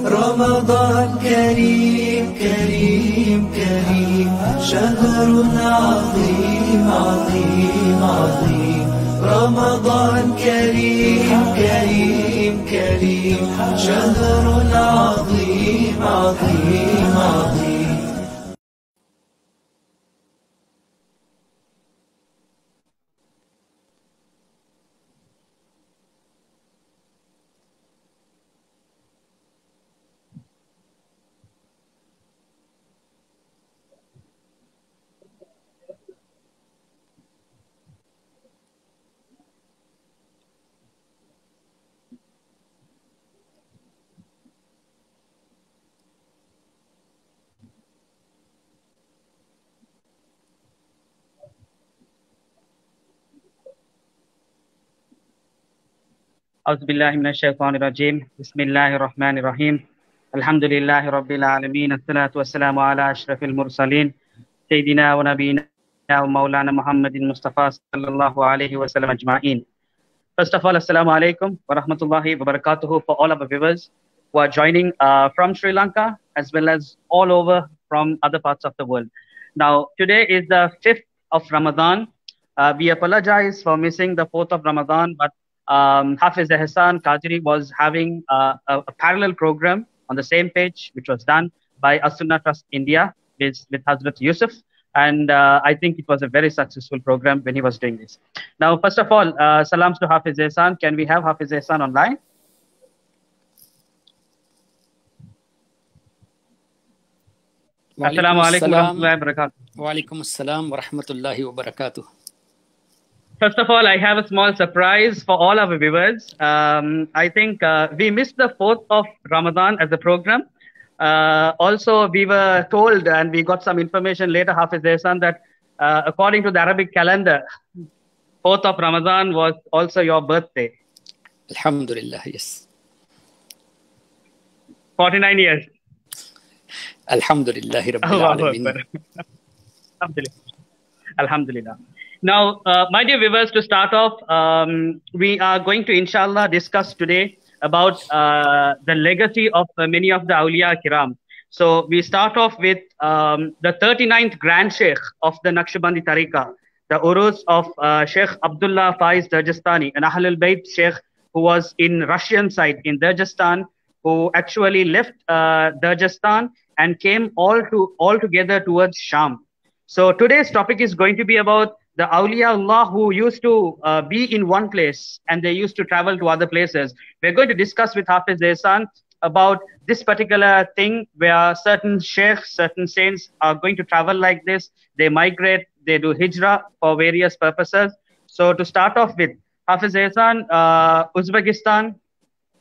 رمضان كريم كريم كريم شهر عظيم عظيم عظيم رمضان كريم كريم كريم شهر عظيم عظيم عظيم. أعوذ بالله من الشيطان الرجيم بسم الله الرحمن الرحيم الحمد لله رب العالمين الصلاة والسلام على أشرف المرسلين سيدنا ونبينا ومولانا محمد المصطفى صلى الله عليه وسلم أجمعين. First of all, Assalamu alaikum wa rahmatullahi wa barakatuhu for all of our viewers who are joining from Sri Lanka as well as all over from other parts of the world. Now, today is the 5th of Ramadan. We apologize for missing the 4th of Ramadan, but Hafiz Ehsan Qadiri was having a parallel program on the same page, which was done by As-Sunnah Trust India with Hazrat Yusuf. And I think it was a very successful program when he was doing this. Now, first of all, salams to Hafiz Ehsan. Can we have Hafiz Ehsan online? Assalamu alaikum wa rahmatullahi wa barakatuh. Wa alaikum assalam wa rahmatullahi wa barakatuh. First of all, I have a small surprise for all our viewers. I think we missed the 4th of Ramadan as a program. Also, we were told and we got some information later, Hafiz Ehsan, that according to the Arabic calendar, 4th of Ramadan was also your birthday. Alhamdulillah, yes. 49 years. Alhamdulillah, Rabbil Alameen. Alhamdulillah. Alhamdulillah. Now, my dear viewers, to start off, we are going to, inshallah, discuss today about the legacy of many of the awliya kiram. So we start off with the 39th Grand Sheikh of the Naqshbandi Tariqa, the Urus of Sheikh Abdullah Faiz Darjastani, an Ahlul Bayt Sheikh who was in Russian side in Darjastan, who actually left Darjastan and came all together towards Sham. So today's topic is going to be about the awliya Allah who used to be in one place and they used to travel to other places. We're going to discuss with Hafiz Ehsan about this particular thing where certain sheikhs, certain saints are going to travel like this. They migrate, they do hijrah for various purposes. So to start off with, Hafiz Ehsan, Uzbekistan,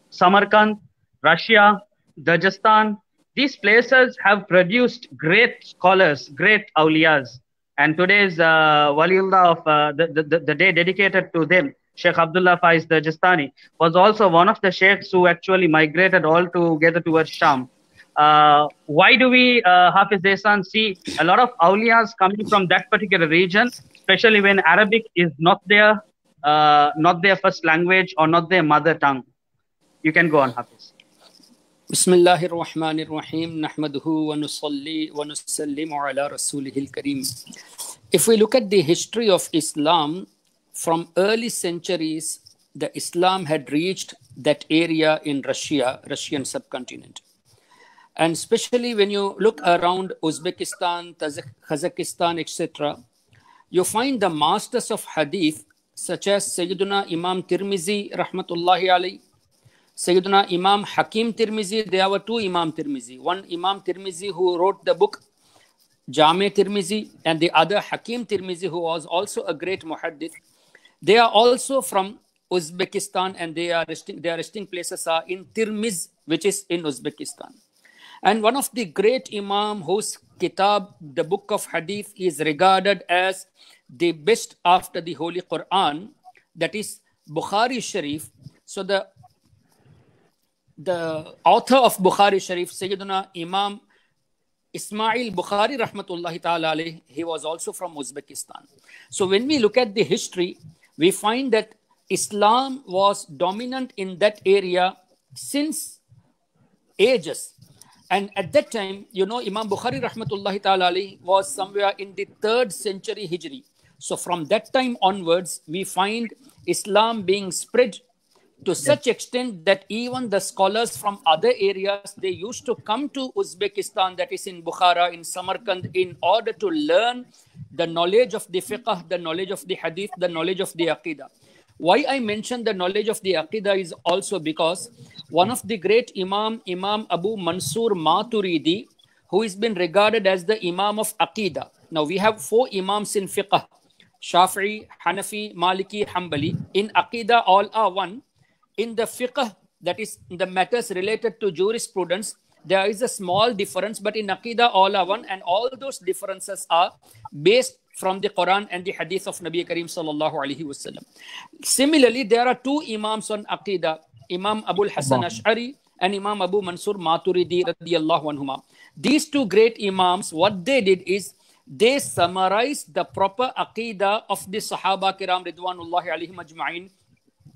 Samarkand, Russia, Darjastan, these places have produced great scholars, great awliyas. And today's Waliullah of the day dedicated to them, Sheikh Abdullah Faiz Darjastani, was also one of the sheikhs who actually migrated all together towards Sham. Why do we, Hafiz Ehsan, see a lot of awliyas coming from that particular region, especially when Arabic is not their first language or not their mother tongue? You can go on, Hafiz. Bismillahir Rahmanir Rahim. Nahmaduhu wa nusalli wa nusallimu ala rasulihil kareem. If we look at the history of Islam, from early centuries, the Islam had reached that area in Russia, Russian subcontinent. And especially when you look around Uzbekistan, Kazakhstan, etc., you find the masters of hadith, such as Sayyiduna Imam Tirmizi, rahmatullahi alayhi, Sayyiduna Imam Hakim Tirmizi. There were two Imam Tirmizi. One Imam Tirmizi who wrote the book Jame Tirmizi, and the other Hakim Tirmizi, who was also a great muhaddith. They are also from Uzbekistan, and their resting places are in Tirmiz, which is in Uzbekistan. And one of the great Imam whose kitab, the book of hadith, is regarded as the best after the Holy Quran, that is Bukhari Sharif. So the author of Bukhari Sharif, Sayyiduna Imam Ismail Bukhari rahmatullahi ta'ala alayhi, he was also from Uzbekistan. So when we look at the history, we find that Islam was dominant in that area since ages. And at that time, you know, Imam Bukhari rahmatullahi ta'ala alayhi was somewhere in the 3rd century Hijri. So from that time onwards, we find Islam being spread to such extent that even the scholars from other areas, they used to come to Uzbekistan, that is in Bukhara, in Samarkand, in order to learn the knowledge of the fiqh, the knowledge of the hadith, the knowledge of the aqidah. Why I mention the knowledge of the aqidah is also because one of the great Imam Abu Mansur Maturidi, who has been regarded as the Imam of aqidah. Now we have 4 Imams in fiqh: Shafi'i, Hanafi, Maliki, Hanbali. In aqidah, all are one. In the fiqh, that is the matters related to jurisprudence, there is a small difference, but in aqidah, all are one, and all those differences are based from the Quran and the hadith of Nabi Karim sallallahu alaihi wasallam. Similarly, there are 2 Imams on aqidah, Imam Abul Hasan Ash'ari and Imam Abu Mansur Maturidi radiyallahu anhuma. These 2 great Imams, what they did is, they summarized the proper aqidah of the Sahaba Kiram Ridwanullahi alaihim ajma'in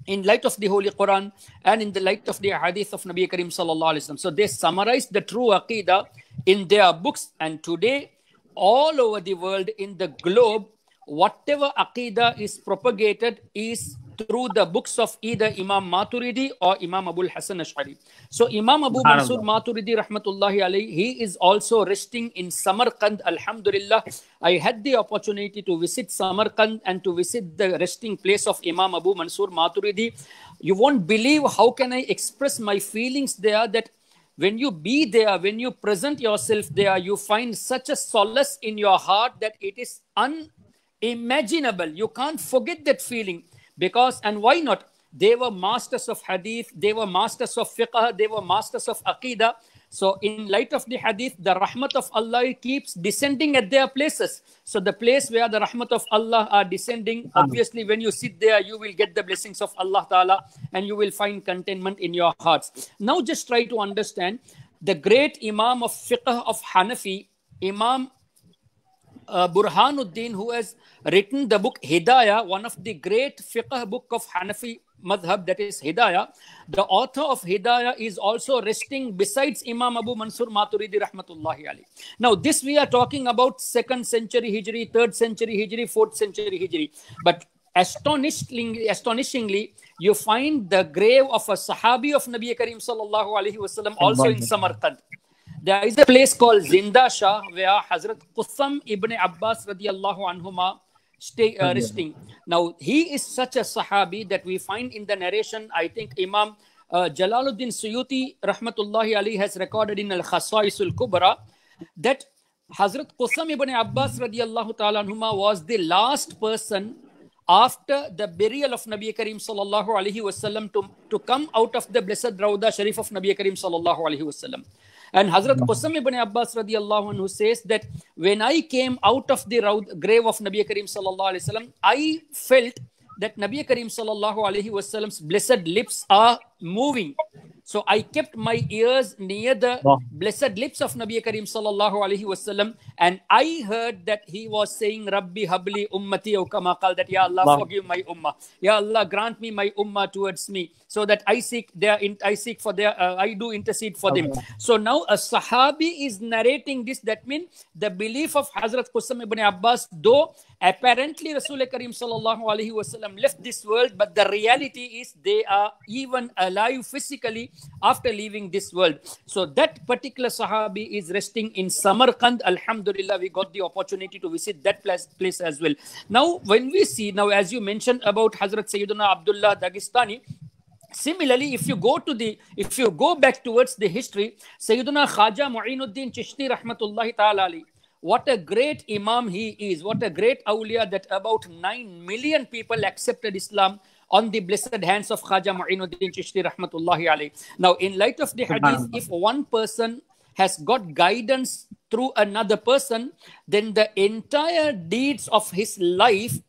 in light of the Holy Quran and in the light of the hadith of Nabi Karim sallallahu alaihi wasallam. So they summarized the true aqidah in their books, and today all over the world, in the globe, whatever aqidah is propagated is through the books of either Imam Maturidi or Imam Abul Hasan Ash'ari. So Imam Abu Mansur Maturidi rahmatullahi alayhi, he is also resting in Samarkand. Alhamdulillah, I had the opportunity to visit Samarkand and to visit the resting place of Imam Abu Mansur Maturidi. You won't believe how can I express my feelings there, that when you be there, when you present yourself there, you find such a solace in your heart that it is unimaginable. You can't forget that feeling. Because, and why not? They were masters of hadith, they were masters of fiqh, they were masters of aqidah. So in light of the hadith, the rahmat of Allah keeps descending at their places. So the place where the rahmat of Allah are descending, obviously when you sit there, you will get the blessings of Allah Ta'ala and you will find contentment in your hearts. Now just try to understand the great Imam of fiqh of Hanafi, Imam Burhanuddin, who has written the book Hidayah, one of the great fiqh book of Hanafi madhab, that is Hidayah. The author of Hidayah is also resting besides Imam Abu Mansur Maturidi rahmatullahi alayhi. Now this we are talking about 2nd century Hijri, 3rd century Hijri, 4th century Hijri. But astonishingly, you find the grave of a Sahabi of Nabi Karim sallallahu alaihi wasallam also in Samarkand. There is a place called Zinda Shah where Hazrat Qutham ibn Abbas radiyallahu anhuma resting. Now, he is such a Sahabi that we find in the narration, I think Imam Jalaluddin Suyuti rahmatullahi alayhi has recorded in Al-Khasaisul Kubra that Hazrat Qutham ibn Abbas radiyallahu ta'ala anhuma was the last person after the burial of Nabi Karim sallallahu alaihi wasallam to come out of the blessed Rawda Sharif of Nabi Karim sallallahu alaihi wasallam. And Hazrat Qutham ibn Abbas radiyallahu anhu says that when I came out of the grave of Nabi Karim sallallahu alaihi wasallam, I felt that Nabi Karim sallallahu alaihi wasallam's blessed lips are moving. So I kept my ears near the blessed lips of Nabi Karim sallallahu alaihi wasallam, and I heard that he was saying, Rabbi habli ummati aw kama qal, that Ya Allah forgive my ummah, Ya Allah grant me my ummah towards me, so that I do intercede for them. So now a Sahabi is narrating this. That means the belief of Hazrat Qutham ibn Abbas, though apparently Rasul Karim sallallahu alaihi wasallam left this world, but the reality is they are even alive physically after leaving this world. So that particular Sahabi is resting in Samarkand. Alhamdulillah, we got the opportunity to visit that place as well. Now, when we see, now as you mentioned about Hazrat Sayyiduna Abdullah Dagestani, similarly, if you go back towards the history, Sayyiduna Khaja Mu'inuddin Chishti rahmatullahi ta'ala alayhi, what a great Imam he is, what a great awliya, that about 9 million people accepted Islam on the blessed hands of Khaja Mu'inuddin Chishti rahmatullahi alayhi. Now, in light of the hadith, if one person has got guidance through another person, then the entire deeds of his life,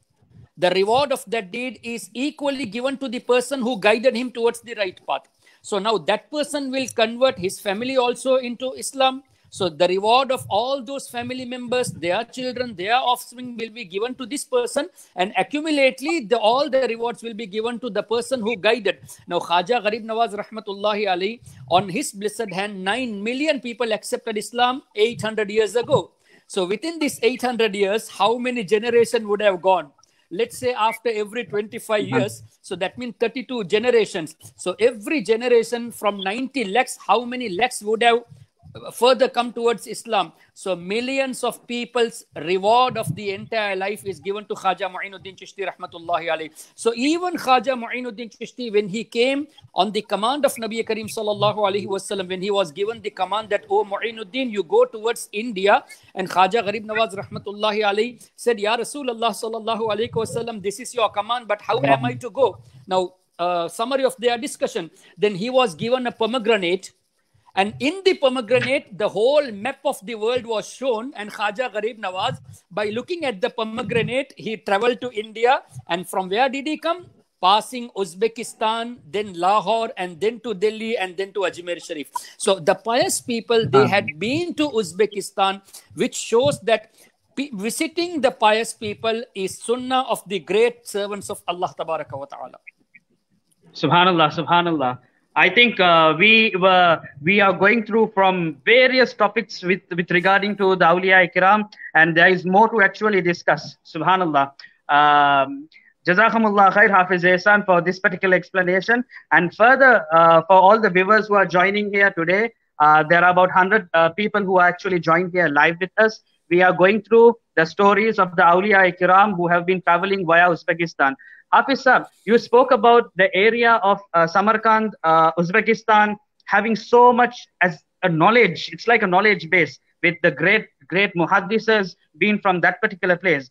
the reward of that deed is equally given to the person who guided him towards the right path. So now that person will convert his family also into Islam. So the reward of all those family members, their children, their offspring will be given to this person, and accumulately all the rewards will be given to the person who guided. Now Khaja Gharib Nawaz Rahmatullahi Ali, on his blessed hand, 9 million people accepted Islam 800 years ago. So within these 800 years, how many generations would have gone? Let's say after every 25 years, so that means 32 generations. So every generation from 90 lakhs, how many lakhs would have further come towards Islam? So millions of people's reward of the entire life is given to Khaja Mu'inuddin Chishti Rahmatullahi alayhi. So even Khaja Mu'inuddin Chishti, when he came on the command of Nabi Karim Sallallahu Alaihi Wasallam, when he was given the command that, oh Mu'inuddin, you go towards India, and Khaja Gharib Nawaz Rahmatullahi alayhi said, Ya Rasulullah Sallallahu Alaihi Wasallam, this is your command, but how am I to go? Now, summary of their discussion. Then he was given a pomegranate, and in the pomegranate, the whole map of the world was shown. And Khaja Gharib Nawaz, by looking at the pomegranate, he traveled to India. And from where did he come? Passing Uzbekistan, then Lahore, and then to Delhi, and then to Ajmer Sharif. So the pious people, they had been to Uzbekistan, which shows that visiting the pious people is sunnah of the great servants of Allah Tabaraka wa Ta'ala. Subhanallah, Subhanallah. I think we are going through from various topics with regarding to the Awliya Ikram, and there is more to actually discuss. Subhanallah. Jazakumullah khair, Hafiz Ehsan, for this particular explanation. And further, for all the viewers who are joining here today, there are about 100 people who are actually joined here live with us. We are going through the stories of the Awliya Ikram who have been traveling via Uzbekistan. Hafiz sir, you spoke about the area of Samarkand, Uzbekistan, having so much as a knowledge. It's like a knowledge base with the great muhaddisas being from that particular place.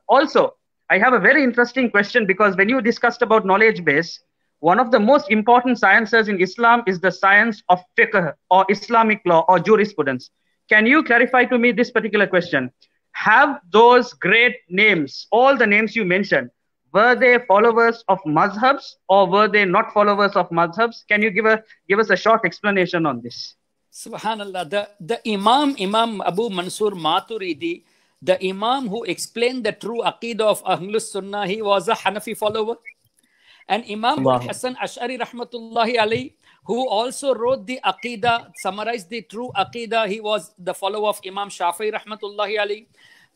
Also, I have a very interesting question, because when you discussed about knowledge base, one of the most important sciences in Islam is the science of fiqh, or Islamic law, or jurisprudence. Can you clarify to me this particular question? Have those great names, all the names you mentioned, were they followers of mazhabs, or were they not followers of mazhabs? Can you give us a short explanation on this? Subhanallah. The Imam Abu Mansur Maturidi, the Imam who explained the true Aqidah of Ahlus Sunnah, he was a Hanafi follower. And Imam Hassan Ash'ari Rahmatullahi alayhi, who also wrote the Aqidah, summarized the true Aqidah, he was the follower of Imam Shafi'i Rahmatullahi alayhi.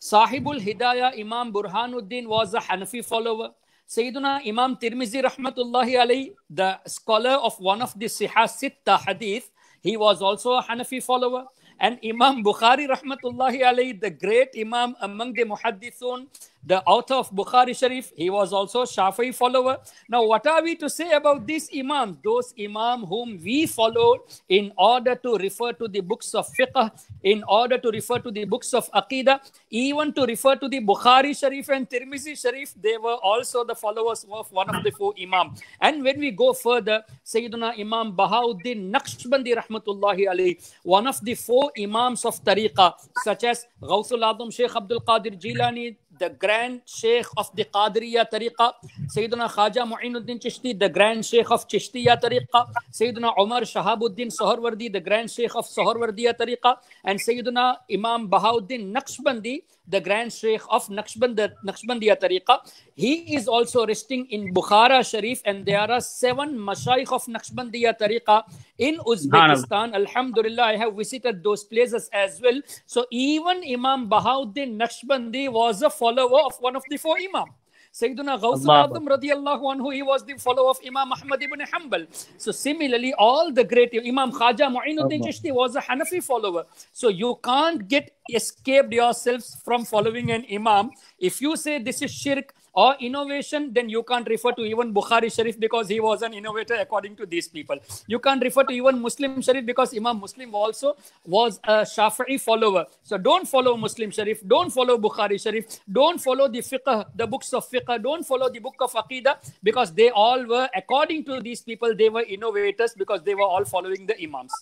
Sahibul Hidayah, Imam Burhanuddin, was a Hanafi follower. Sayyiduna Imam Tirmizi Rahmatullahi alayhi, the scholar of one of the Sihah Sitta Hadith, he was also a Hanafi follower. And Imam Bukhari Rahmatullahi alayhi, the great Imam among the Muhaddithun, the author of Bukhari Sharif, he was also Shafi'i follower. Now, what are we to say about these Imams? Those Imams whom we followed in order to refer to the books of fiqh, in order to refer to the books of Aqidah, even to refer to the Bukhari Sharif and Tirmizi Sharif, they were also the followers of one of the four Imams. And when we go further, Sayyiduna Imam Bahauddin Naqshbandi Rahmatullahi alayhi, one of the four Imams of Tariqah, such as Ghawthul Azam Sheikh Abdul Qadir Jilani, the Grand Sheikh of the Qadiriya Tariqa, Sayyidina Khaja Mu'inuddin Chishti, the Grand Sheikh of Chishtiya Tariqa, Sayyidina Umar Shahabuddin Soharwardi, the Grand Sheikh of Soharwardiya Tariqa, and Sayyidina Imam Bahauddin Naqshbandi, the Grand Sheikh of Naqshbandiya Tariqa. He is also resting in Bukhara Sharif, and there are 7 Mashayikh of Naqshbandiya Tariqa in Uzbekistan. Alhamdulillah, I have visited those places as well. So even Imam Bahauddin Naqshbandi was a follower of one of the four Imam. Sayyiduna Ghawthul Azam radiyallahu anhu, he was the follower of Imam Ahmad ibn Hanbal. So similarly, all the great Imam Khaja Mu'inuddin Chishti was a Hanafi follower. So you can't get escaped yourselves from following an Imam. If you say this is shirk or innovation, then you can't refer to even Bukhari Sharif, because he was an innovator according to these people. You can't refer to even Muslim Sharif, because Imam Muslim also was a Shafi'i follower. So don't follow Muslim Sharif, don't follow Bukhari Sharif, don't follow the fiqh, the books of fiqh, don't follow the book of Aqidah, because they all were, according to these people, they were innovators, because they were all following the Imams.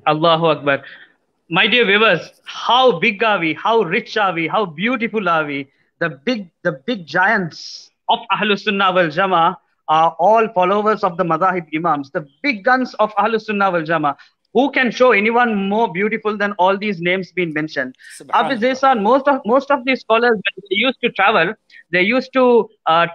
Allahu Akbar. My dear viewers, how big are we? How rich are we? How beautiful are we? The big giants of Ahlus Sunnah wal Jama'ah are all followers of the Madhahib Imams. The big guns of Ahlus Sunnah wal Jama'ah, Who can show anyone more beautiful than all these names being mentioned? Hafiz Ehsan, most of these scholars, when they used to travel, they used to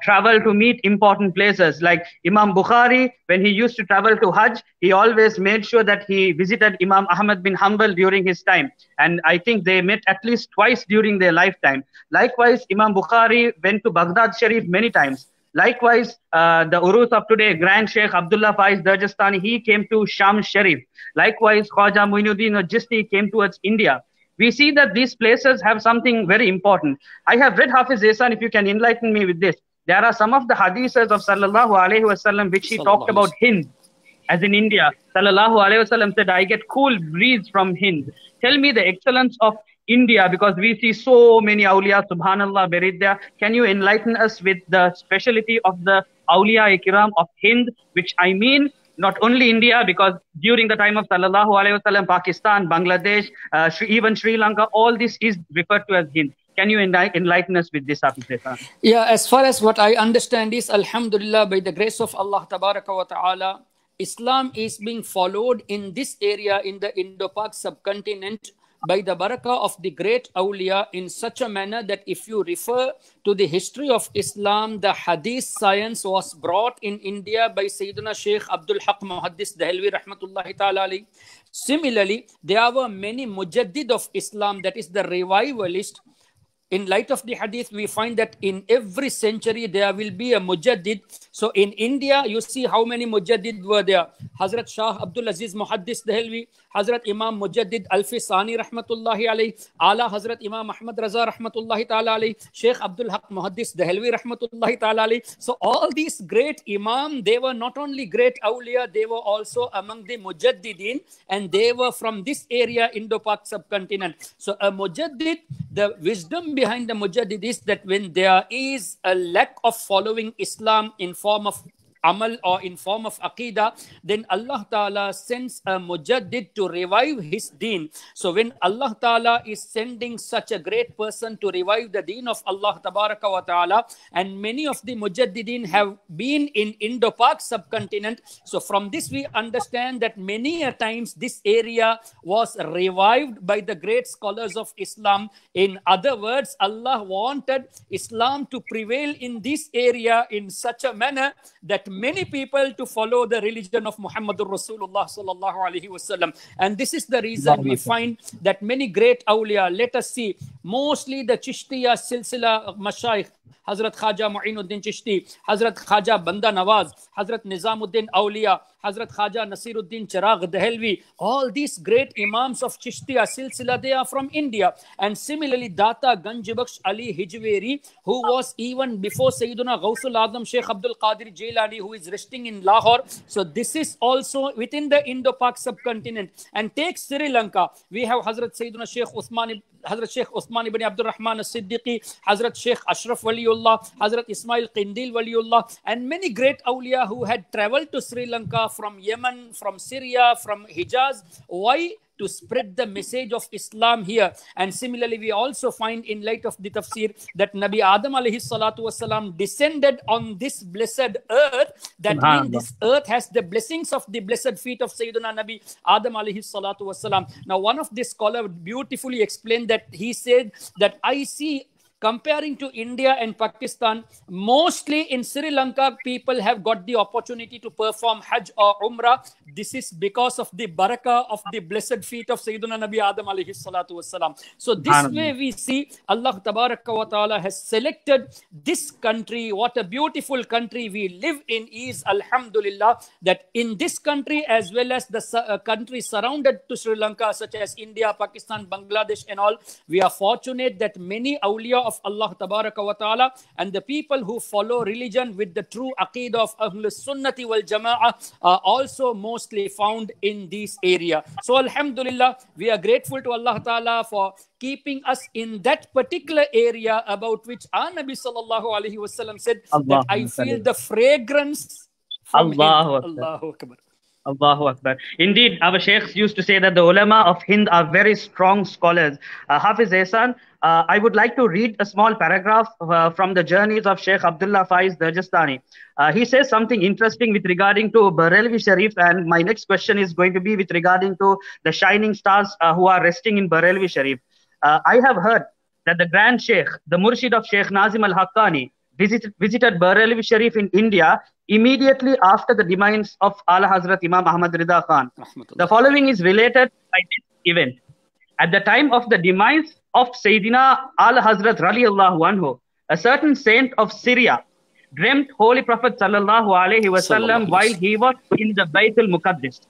travel to meet important places. Like Imam Bukhari, when he used to travel to Hajj, he always made sure that he visited Imam Ahmad bin Hanbal during his time. And I think they met at least twice during their lifetime. Likewise, Imam Bukhari went to Baghdad Sharif many times. Likewise, the Urus of today, Grand Sheikh Abdullah Faiz Darjastani, he came to Sham Sharif. Likewise, Khwaja Muinuddin al-Jisti came towards India. We see that these places have something very important. I have read Hafiz Ehsan, if you can enlighten me with this. There are some of the hadiths of Sallallahu Alaihi Wasallam which he talked about Hind, as in India. Sallallahu Alaihi Wasallam said, I get cool breeze from Hind. Tell me the excellence of India, because we see so many awliya, subhanallah, buried there. Can you enlighten us with the speciality of the awliya ikram of Hind, which I mean not only India, because during the time of Sallallahu Alaihi Wasallam, Pakistan, Bangladesh, even Sri Lanka, all this is referred to as Hind. Can you enlighten us with this, Hafiz Ehsan? Yeah, as far as what I understand is, Alhamdulillah, by the grace of Allah Tabaraka wa Ta'ala, Islam is being followed in this area in the Indo-Pak subcontinent by the barakah of the great awliya in such a manner that if you refer to the history of Islam, the hadith science was brought in India by Sayyidina Sheikh Abdul Haq Muhaddis Dehelvi Rahmatullahi Ta'ala Ali. Similarly, there were many mujaddid of Islam, that is the revivalist. In light of the hadith, we find that in every century there will be a mujaddid. So in India, you see how many mujaddid were there. Hazrat Shah Abdul Aziz Muhaddis Dehelvi, Hazrat Imam Mujaddid Alfi Sani Rahmatullahi alayhi, Ala Hazrat Imam Ahmad Raza Rahmatullahi Ta'ala alayhi, Sheikh Abdul Haq Muhaddis Dehelvi Rahmatullahi Ta'ala alayhi. So all these great imam, they were not only great awliya, they were also among the mujaddidin, and they were from this area, Indo-Pak subcontinent. So a mujaddid, the wisdom behind the mujaddid is that when there is a lack of following Islam in form of amal or in form of aqidah, then Allah Ta'ala sends a mujaddid to revive his deen. So when Allah Ta'ala is sending such a great person to revive the deen of Allah Tabaraka wa Ta'ala, and many of the mujaddidin have been in Indo-Pak subcontinent, so from this we understand that many a times this area was revived by the great scholars of Islam. In other words, Allah wanted Islam to prevail in this area in such a manner that many people to follow the religion of Muhammadur Rasulullah sallallahu alaihi wasallam. And this is the reason we find that many great awliya, let us see, mostly the Chishtiya silsila mashayikh, Hazrat Khaja Mu'inuddin Chishti, Hazrat Khaja Banda Nawaz, Hazrat Nizamuddin Awliya, Hazrat Khaja Nasiruddin Chiragh Dehelvi, all these great imams of Chishtiya silsila, they are from India. And similarly, Data Ganjbakhsh Ali Hijweri, who was even before Sayyiduna Ghawsul Azam Sheikh Abdul Qadir Jailani, who is resting in Lahore. So this is also within the Indo-Pak subcontinent. And take Sri Lanka, we have Hazrat Sayyiduna Sheikh Uthman ibn Abdul Rahman as-Siddiqui, Hazrat Sheikh Ashraf Waliullah, Hazrat Ismail Qindil Waliullah, and many great awliya who had traveled to Sri Lanka from Yemen, from Syria, from Hijaz. Why? To spread the message of Islam here. And similarly, we also find in light of the tafsir that Nabi Adam alayhi salatu wasalam descended on this blessed earth. That means this earth has the blessings of the blessed feet of Sayyidina Nabi Adam alayhi salatu wasalam. Now, one of the scholars beautifully explained that he said that I see, comparing to India and Pakistan, mostly in Sri Lanka, people have got the opportunity to perform Hajj or Umrah. This is because of the barakah of the blessed feet of Sayyidina Nabi Adam alayhi salatu wasalam. So this way we see Allah Tabaraka wa Ta'ala has selected this country. What a beautiful country we live in is, Alhamdulillah, that in this country as well as the countries surrounded to Sri Lanka, such as India, Pakistan, Bangladesh and all, we are fortunate that many awliya of Allah Tabaraka wa Ta'ala and the people who follow religion with the true aqidah of Ahlus Sunnati wal Jama'ah are also mostly found in this area. So Alhamdulillah, we are grateful to Allah Ta'ala for keeping us in that particular area about which our Nabi Sallallahu Alaihi Wasallam said that I feel the fragrance from Allahu Akbar. Allahu Akbar. Indeed, our sheikhs used to say that the ulama of Hind are very strong scholars. Hafiz Ehsan, I would like to read a small paragraph from the journeys of Sheikh Abdullah Faiz Darjastani. He says something interesting with regarding to Barelvi Sharif, and my next question is going to be with regarding to the shining stars who are resting in Barelvi Sharif. I have heard that the Grand Sheikh, the Murshid of Sheikh Nazim al-Haqqani, visited Barelvi Sharif in India immediately after the demise of Ala Hazrat Imam Ahmad Rida Khan. The following is related by this event. At the time of the demise of Sayyidina Ala Hazrat Raliallahu Anhu, a certain saint of Syria dreamt Holy Prophet Sallallahu Alaihi Wasallam while he was in the Bayt al-Muqaddis.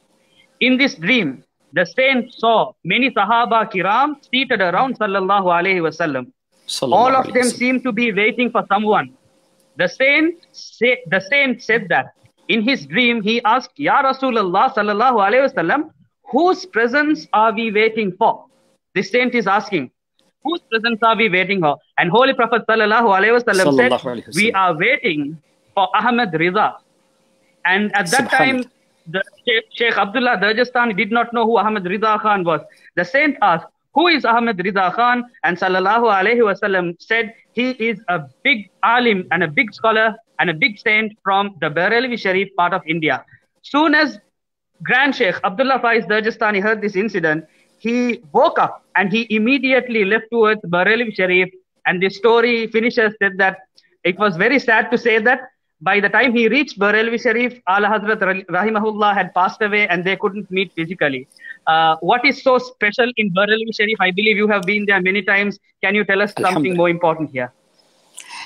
In this dream, the saint saw many Sahaba Kiram seated around Sallallahu Alaihi Wasallam. All of them seemed to be waiting for someone. The saint said that in his dream he asked, Ya Rasulullah Sallallahu Alaihi Wasallam, whose presence are we waiting for? The saint is asking, whose presence are we waiting for? And Holy Prophet Sallallahu Alaihi Wasallam said, we are waiting for Ahmad Rida. And at that time, the Sheikh Abdullah Darjastani did not know who Ahmad Rida Khan was. The saint asked, who is Ahmad Rida Khan? And Sallallahu Alaihi Wasallam said, he is a big alim and a big scholar and a big saint from the Barelvi Sharif part of India. Soon as Grand Sheikh Abdullah Faiz Darjastani heard this incident, he woke up and he immediately left towards Barelvi Sharif. And the story finishes said that it was very sad to say that by the time he reached Barelvi Sharif, Ala Hazrat Rahimahullah had passed away and they couldn't meet physically. What is so special in Barelvi Sharif? I believe you have been there many times. Can you tell us something more important here?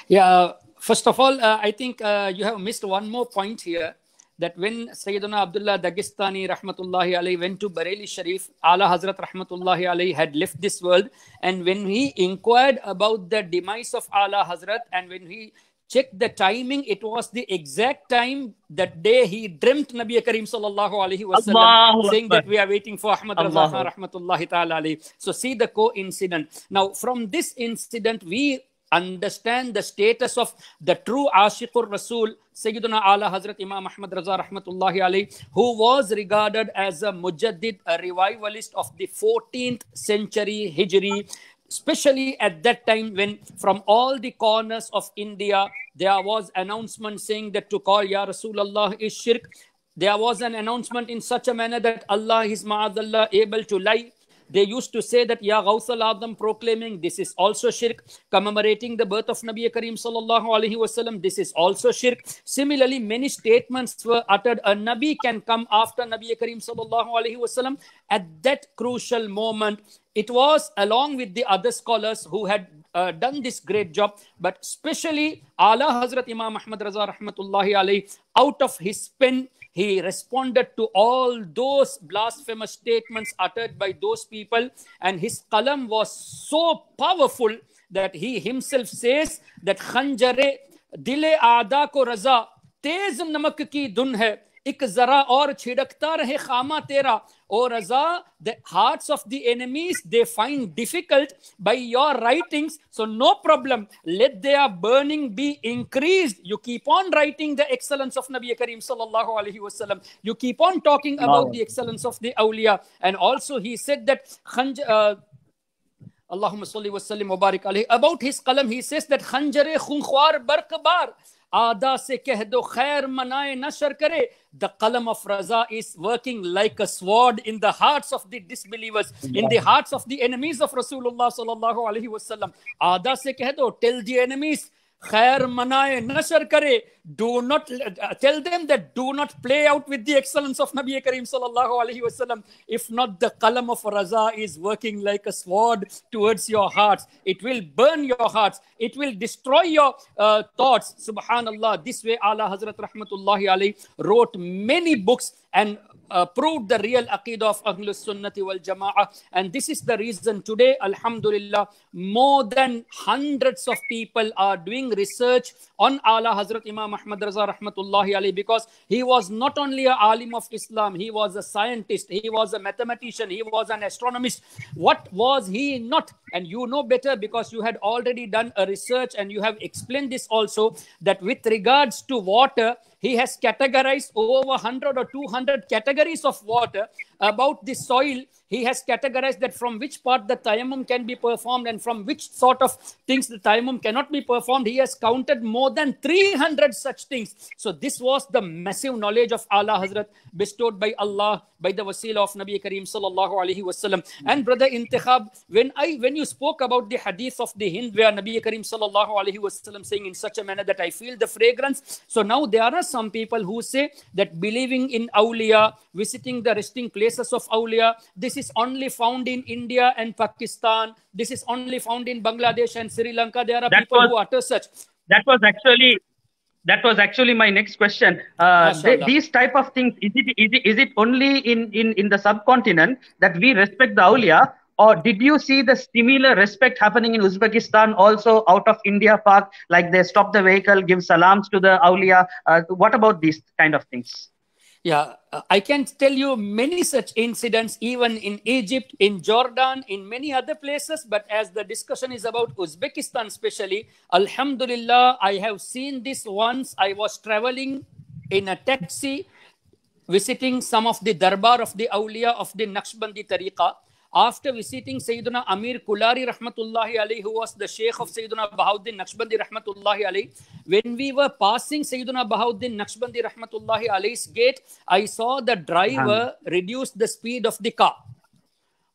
Yeah, first of all, I think you have missed one more point here. That when Sayyidina Abdullah Dagestani Rahmatullahi alayhi went to Barelvi Sharif, Ala Hazrat Rahmatullahi alayhi had left this world. And when he inquired about the demise of Ala Hazrat and when he checked the timing, it was the exact time that day he dreamt Nabi Karim Sallallahu Alaihi Wasallam saying that we are waiting for Ahmad Raza Khan Rahmatullahi Ta'ala alayhi. So see the coincidence. Now from this incident, we understand the status of the true Ashiqur Rasul, Sayyiduna Ala Hazrat Imam Ahmad Raza Rahmatullahi alayhi, who was regarded as a Mujaddid, a revivalist of the 14th century Hijri, especially at that time when from all the corners of India, there was announcement saying that to call Ya Rasulullah is shirk. There was an announcement in such a manner that Allah is ma'adallah able to lie. They used to say that Ya Ghaus al-Adam, proclaiming this is also shirk. Commemorating the birth of Nabi Karim Sallallahu Alaihi Wasallam, this is also shirk. Similarly, many statements were uttered. A Nabi can come after Nabi Karim Sallallahu Alaihi Wasallam. At that crucial moment, it was along with the other scholars who had done this great job, but especially Ala Hazrat Imam Ahmad Raza Rahmatullahi alayhi, out of his pen, he responded to all those blasphemous statements uttered by those people, and his qalam was so powerful that he himself says that Khanjare dile aada ko raza tez namak ki dun hai, ik zara aur chidakta rahe khama tera. O Raza, the hearts of the enemies, they find difficult by your writings. So no problem. Let their burning be increased. You keep on writing the excellence of Nabi Karim Sallallahu Alaihi Wasallam. You keep on talking about the excellence of the awliya. And also he said that Allahumma salli wa sallim wa barik alayhi. About his qalam, he says that Khanjare khunkhwar barqbar. Aada se keh do khair manaye nashar kare. The qalam of Raza is working like a sword in the hearts of the disbelievers, in the hearts of the enemies of Rasulullah Sallallahu Alaihi Wasallam. Aada se keh do, tell the enemies, khair manaye nashar kare. Do not tell them that do not play out with the excellence of Nabi Karim Sallallahu Alaihi Wasallam. If not, the qalam of Raza is working like a sword towards your hearts. It will burn your hearts. It will destroy your thoughts. Subhanallah. This way, Ala Hazrat Rahmatullahi Alayhi wrote many books and proved the real aqidah of Ahlus Sunnati wal Jama'ah. And this is the reason today, Alhamdulillah, more than hundreds of people are doing research on Ala Hazrat Imam Ahmad Raza Rahmatullahi alayhi, because he was not only an alim of Islam, he was a scientist, he was a mathematician, he was an astronomist. What was he not? And you know better because you had already done a research and you have explained this also, that with regards to water, He has categorized over 100 or 200 categories of water about the soil. He has categorized that from which part the tayammum can be performed and from which sort of things the tayammum cannot be performed. He has counted more than 300 such things. So this was the massive knowledge of Ala Hazrat bestowed by Allah by the wasila of Nabi Kareem sallallahu alaihi wasallam. And brother Intikhab, when you spoke about the hadith of the Hind where Nabi Kareem sallallahu alaihi wasallam saying in such a manner that I feel the fragrance. So now there are some people who say that believing in awliya, visiting the resting places of awliya, this is only found in India and Pakistan. This is only found in Bangladesh and Sri Lanka. There are people who utter such. That was actually my next question. These type of things, is it only in the subcontinent that we respect the awliya, or did you see the similar respect happening in Uzbekistan also out of India Park, like they stop the vehicle, give salams to the awliya? What about these kind of things? Yeah, I can tell you many such incidents, even in Egypt, in Jordan, in many other places. But as the discussion is about Uzbekistan especially, Alhamdulillah, I have seen this once. I was traveling in a taxi, visiting some of the darbar of the awliya of the Naqshbandi tariqa. After visiting Sayyidina Amir Kulari rahmatullahi alayhi, who was the Sheikh of Sayyidina Bahauddin Naqshbandi rahmatullahi alayhi, when we were passing Sayyidina Bahauddin Naqshbandi rahmatullahi alayhi's gate, I saw the driver reduce the speed of the car.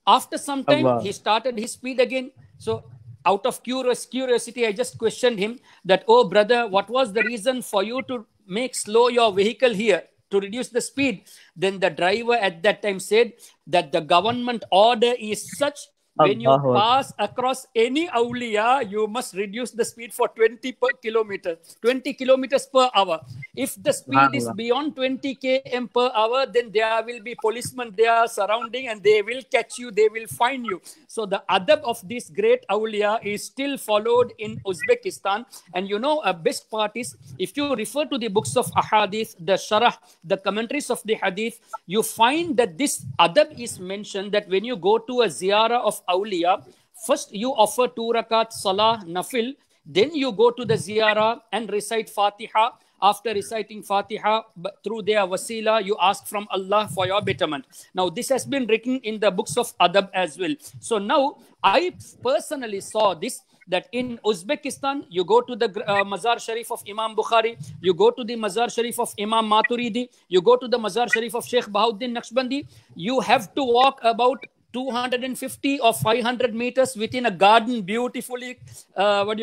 After some time, he started his speed again. So out of curiosity, I just questioned him that, oh brother, what was the reason for you to make slow your vehicle here, to reduce the speed? Then the driver at that time said that the government order is such, when you pass across any awliya, you must reduce the speed for 20 kilometers per hour. If the speed is beyond 20 km per hour, then there will be policemen there surrounding and they will catch you, they will fine you. So the adab of this great awliya is still followed in Uzbekistan. And you know, a best part is, if you refer to the books of ahadith, the sharah, the commentaries of the hadith, you find that this adab is mentioned, that when you go to a ziyarah of awliya, first you offer 2 rakat salah nafil, then you go to the ziyarah and recite Fatiha. After reciting Fatiha, through their wasila, you ask from Allah for your betterment. Now, this has been written in the books of adab as well. So now, I personally saw this, that in Uzbekistan, you go to the Mazar Sharif of Imam Bukhari, you go to the Mazar Sharif of Imam Maturidi, you go to the Mazar Sharif of Sheikh Bahauddin Naqshbandi, you have to walk about 250 or 500 meters within a garden, beautifully, where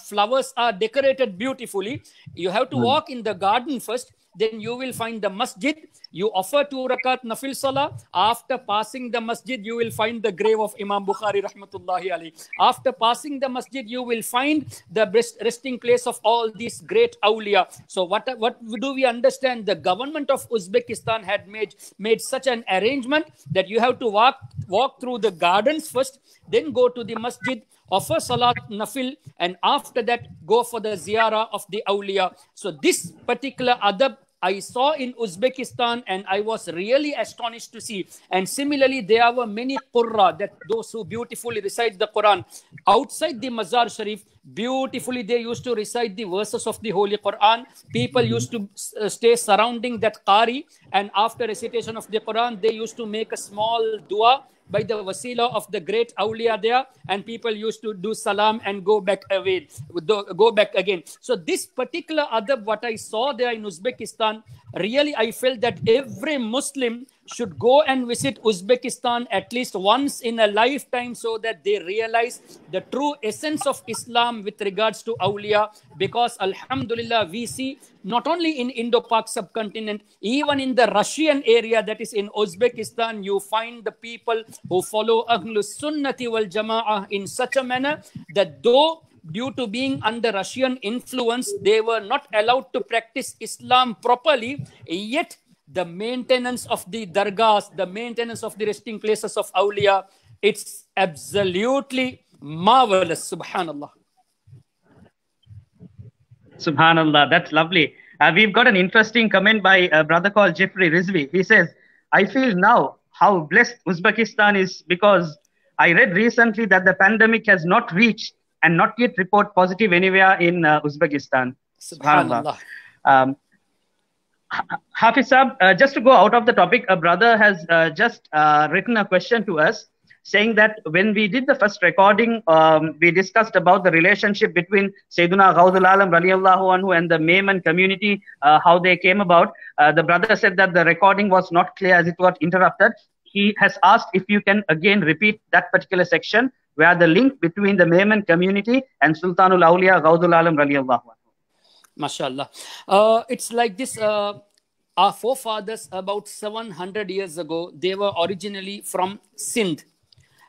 flowers are decorated beautifully. You have to walk in the garden first. Then you will find the masjid. You offer 2 rakat nafil salah. After passing the masjid, you will find the grave of Imam Bukhari rahmatullahi alayhi. After passing the masjid, you will find the resting place of all these great awliya. So what do we understand? The government of Uzbekistan had made such an arrangement that you have to walk through the gardens first, then go to the masjid, offer salat nafil, and after that go for the ziyarah of the awliya. So this particular adab I saw in Uzbekistan, and I was really astonished to see. And similarly, there were many qurra, that those who beautifully recite the Quran outside the Mazar Sharif. Beautifully, they used to recite the verses of the Holy Quran. People used to stay surrounding that qari, and after recitation of the Quran, they used to make a small dua by the wasila of the great awliya there, and people used to do salam and go back again. So this particular adab, what I saw there in Uzbekistan, really I felt that every Muslim should go and visit Uzbekistan at least once in a lifetime, so that they realize the true essence of Islam with regards to awliya. Because alhamdulillah, we see not only in Indo-Pak subcontinent, even in the Russian area, that is in Uzbekistan, you find the people who follow Ahlus Sunnati wal Jama'ah in such a manner that though due to being under Russian influence, they were not allowed to practice Islam properly, yet the maintenance of the dargahs, the maintenance of the resting places of awliya, it's absolutely marvelous. Subhanallah. Subhanallah, that's lovely. We've got an interesting comment by a brother called Jeffrey Rizvi. He says, I feel now how blessed Uzbekistan is, because I read recently that the pandemic has not reached and not yet report positive anywhere in Uzbekistan. Subhanallah. Um, Hafiz Saab, just to go out of the topic, a brother has just written a question to us saying that when we did the first recording, we discussed about the relationship between Sayyiduna Ghawthul Alam radiallahu anhu and the Mayman community, how they came about. The brother said that the recording was not clear as it got interrupted. He has asked if you can again repeat that particular section where the link between the Mayman community and Sultanul Awliya Ghawthul Alam radiallahu anhu. MashaAllah. It's like this. Our forefathers about 700 years ago, they were originally from Sindh.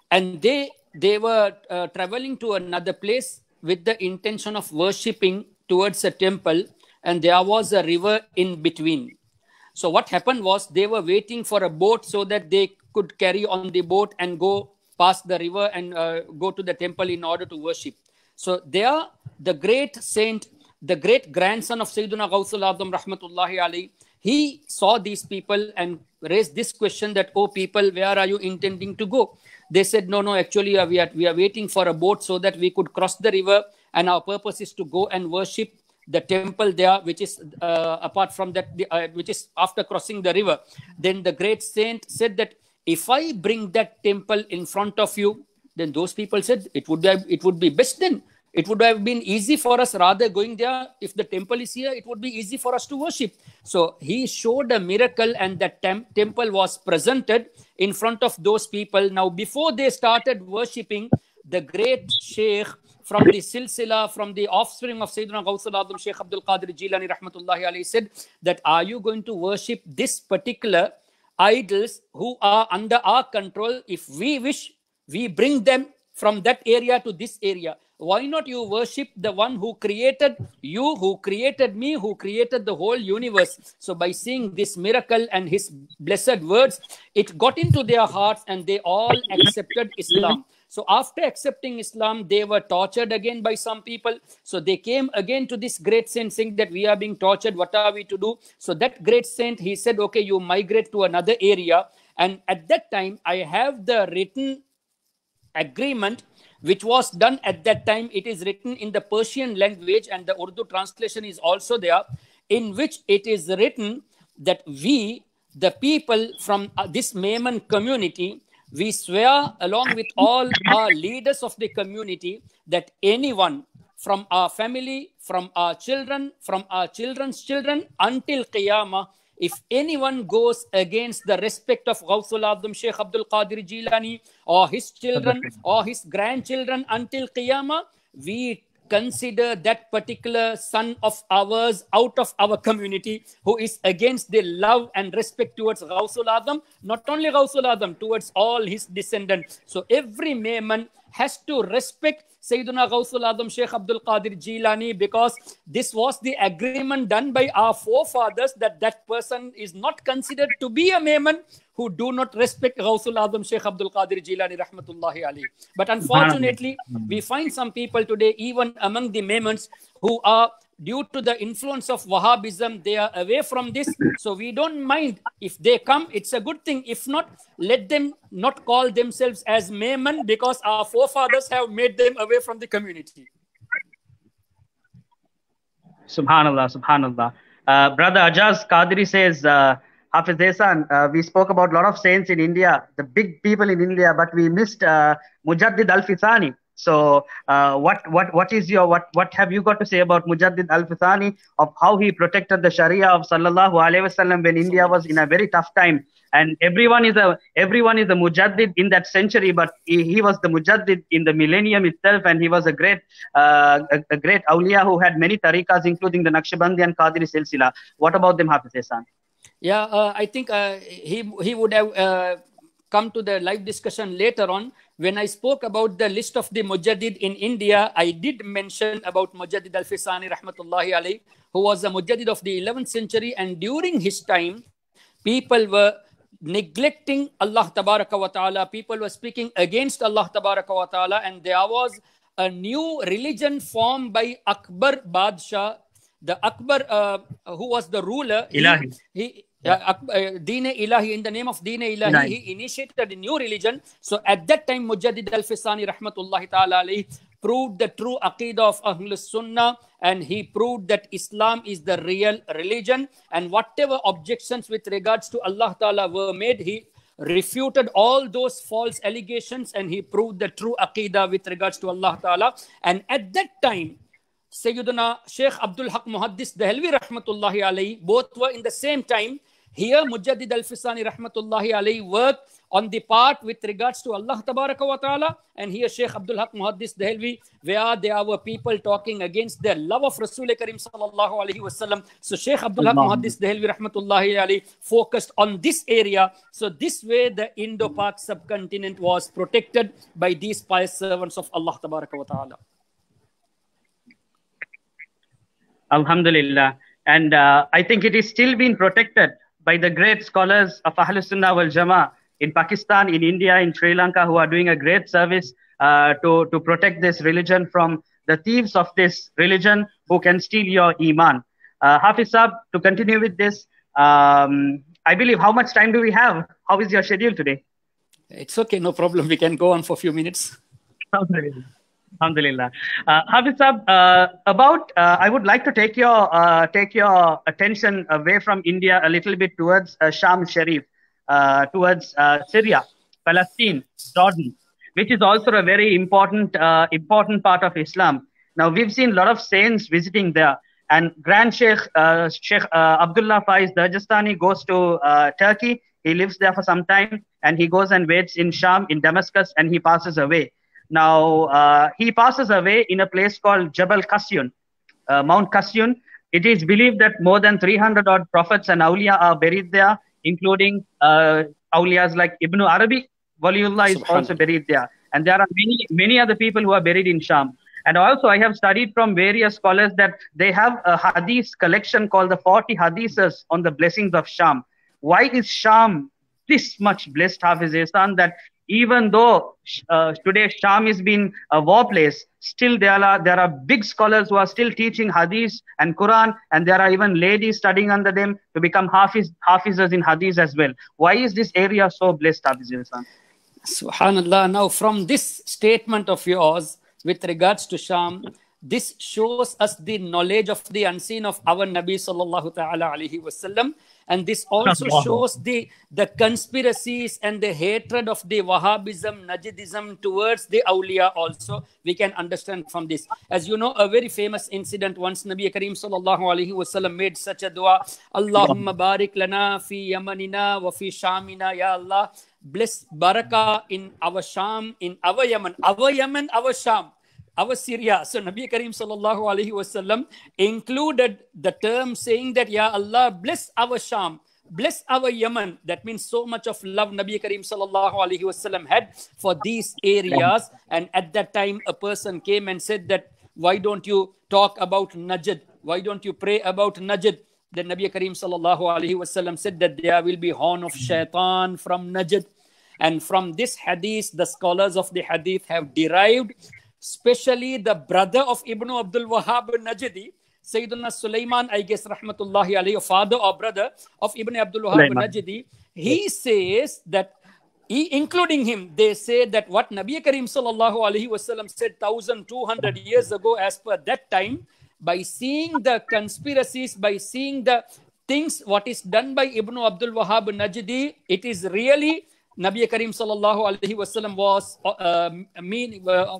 And they were traveling to another place with the intention of worshipping towards a temple. And there was a river in between. So what happened was they were waiting for a boat so that they could carry on the boat and go past the river and go to the temple in order to worship. So there, the great saint, the great grandson of Sayyiduna Ghawthul Azam rahmatullahi alayhi, he saw these people and raised this question that, oh people, where are you intending to go? They said, no, actually we are waiting for a boat so that we could cross the river, and our purpose is to go and worship the temple there, which is apart from that, which is after crossing the river. Then the great saint said that if I bring that temple in front of you, then those people said it would be best then. It would have been easy for us rather going there. If the temple is here, it would be easy for us to worship. So he showed a miracle, and that temple was presented in front of those people. Now, before they started worshipping, the great Sheikh from the Silsila, from the offspring of Sayyidina Ghawthul Azam, Sheikh Abdul Qadir Jilani rahmatullahi alayhi, said that, are you going to worship this particular idols who are under our control? If we wish, we bring them from that area to this area. Why not you worship the one who created you, who created me, who created the whole universe? So by seeing this miracle and his blessed words, it got into their hearts and they all accepted Islam. So after accepting Islam, they were tortured again by some people. So they came again to this great saint saying that we are being tortured. What are we to do? So that great saint, he said, okay, you migrate to another area. And at that time, I have the written agreement which was done at that time. It is written in the Persian language, and the Urdu translation is also there, in which it is written that we, the people from this Mayman community, we swear along with all our leaders of the community that anyone from our family, from our children, from our children's children until Qiyamah, if anyone goes against the respect of Ghawthul Azam Sheikh Abdul Qadir Jilani or his children or his grandchildren until Qiyamah, we consider that particular son of ours out of our community who is against the love and respect towards Ghawthul Azam, not only Ghawthul Azam, towards all his descendants. So every Mayman has to respect Sayyiduna Ghawthul Azam Sheikh Abdul Qadir Jilani, because this was the agreement done by our forefathers that that person is not considered to be a Mayman who do not respect Ghawthul Azam Sheikh Abdul Qadir Jilani rahmatullahi alayhi. But unfortunately, we find some people today, even among the Maymans, who are, due to the influence of Wahhabism, they are away from this. So we don't mind. If they come, it's a good thing. If not, let them not call themselves as Mayman, because our forefathers have made them away from the community. Subhanallah, Subhanallah. Brother Ajaz Qadri says, Hafiz Ehsan, we spoke about a lot of saints in India, the big people in India, but we missed Mujaddid Al-Fithani. So what have you got to say about Mujaddid Al-Fithani, of how he protected the Sharia of Sallallahu Alaihi Wasallam when India was in a very tough time? And everyone is a Mujaddid in that century, but he was the Mujaddid in the millennium itself, and he was a great awliya who had many tariqas, including the Naqshbandi and Qadiri Silsila. What about them, Hafiz Ehsan? Yeah, I think he would have come to the live discussion later on. When I spoke about the list of the Mujaddid in India, I did mention about Mujaddid Al-Fithani rahmatullahi alayhi, who was a Mujaddid of the 11th century, and during his time, people were neglecting Allah Tabaraka wa Ta'ala. People were speaking against Allah Tabaraka wa Ta'ala, and there was a new religion formed by Akbar Badshah. The Akbar, who was the ruler, Deen Ilahi, in the name of Deen Ilahi, he initiated a new religion. So at that time, Mujaddid Al-Fithani rahmatullahi ta'ala alayhi proved the true aqidah of Ahlul Sunnah, and he proved that Islam is the real religion. And whatever objections with regards to Allah Ta'ala were made, he refuted all those false allegations, and he proved the true aqidah with regards to Allah Ta'ala. And at that time, Sayyiduna Sheikh Abdul Haq Muhaddis Dehelvi Rahmatullahi Alayhi, both were in the same time. Here, Mujaddid Al-Fisani Rahmatullahi Alayhi worked on the part with regards to Allah Tabaraka wa Ta'ala, and here Sheikh Abdul Haq Muhaddis Dehelvi, where there were people talking against the love of Rasul Karim Sallallahu Alaihi Wasallam. So Sheikh Abdul Haq Muhaddis Dehelvi Rahmatullahi Alayhi focused on this area. So this way the Indo-Pak subcontinent was protected by these pious servants of Allah Tabaraka wa Ta'ala. Alhamdulillah. And I think it is still being protected by the great scholars of Ahlus Sunnah wal Jama'ah in Pakistan, in India, in Sri Lanka, who are doing a great service to protect this religion from the thieves of this religion who can steal your iman. Hafiz Saab, to continue with this, I believe, how much time do we have? How is your schedule today? It's okay, no problem. We can go on for a few minutes. Alhamdulillah. Hafiz Saab, I would like to take your attention away from India a little bit towards Sham Sharif, towards Syria, Palestine, Jordan, which is also a very important part of Islam. Now, we've seen a lot of saints visiting there, and Grand Sheikh Abdullah Faiz Dajastani goes to Turkey. He lives there for some time, and he goes and waits in Sham, in Damascus, and he passes away. Now, he passes away in a place called Jabal Qasyun, Mount Qasyun. It is believed that more than 300 odd prophets and awliya are buried there, including awliyas like Ibn Arabi. Waliullah is also buried there. And there are many other people who are buried in Sham. And also, I have studied from various scholars that they have a hadith collection called the 40 hadiths on the blessings of Sham. Why is Sham this much blessed, Hafiz Ihsan, that even though today Sham is being a war place, still there are big scholars who are still teaching hadith and Quran, and there are even ladies studying under them to become hafizas in hadith as well. Why is this area so blessed, Hafiz Ihsan? Subhanallah. Now, from this statement of yours with regards to Sham, this shows us the knowledge of the unseen of our Nabi Sallallahu Ta'ala Alaihi Wasallam. And this also shows the conspiracies and the hatred of the Wahhabism, Najdism towards the awliya also. We can understand from this. As you know, a very famous incident, once Nabi Kareem Sallallahu Alaihi Wasallam made such a dua, Allahumma barik lana fi yamanina wa fi shamina, Ya Allah, bless barakah in our Sham, in our Yemen, our Sham, our Syria. So Nabi Kareem Sallallahu Alaihi Wasallam included the term saying that, Ya Allah, bless our Sham, bless our Yemen. That means so much of love Nabi Kareem Sallallahu Alaihi Wasallam had for these areas. And at that time, a person came and said that, why don't you talk about Najd? Why don't you pray about Najd? Then Nabi Kareem Sallallahu Alaihi Wasallam said that there will be horn of shaitan from Najd. And from this hadith, the scholars of the hadith have derived, especially the brother of Ibn Abdul Wahhab Najdi, Sayyidina Sulaiman, I guess, Rahmatullahi Alayhi, father or brother of Ibn Abdul Wahhab Najdi, he says that, including him, they say that what Nabi Kareem Sallallahu Alaihi Wasallam said 1,200 years ago, as per that time, by seeing the conspiracies, by seeing the things, what is done by Ibn Abdul Wahhab Najdi, it is really Nabi Kareem Sallallahu Alaihi Wasallam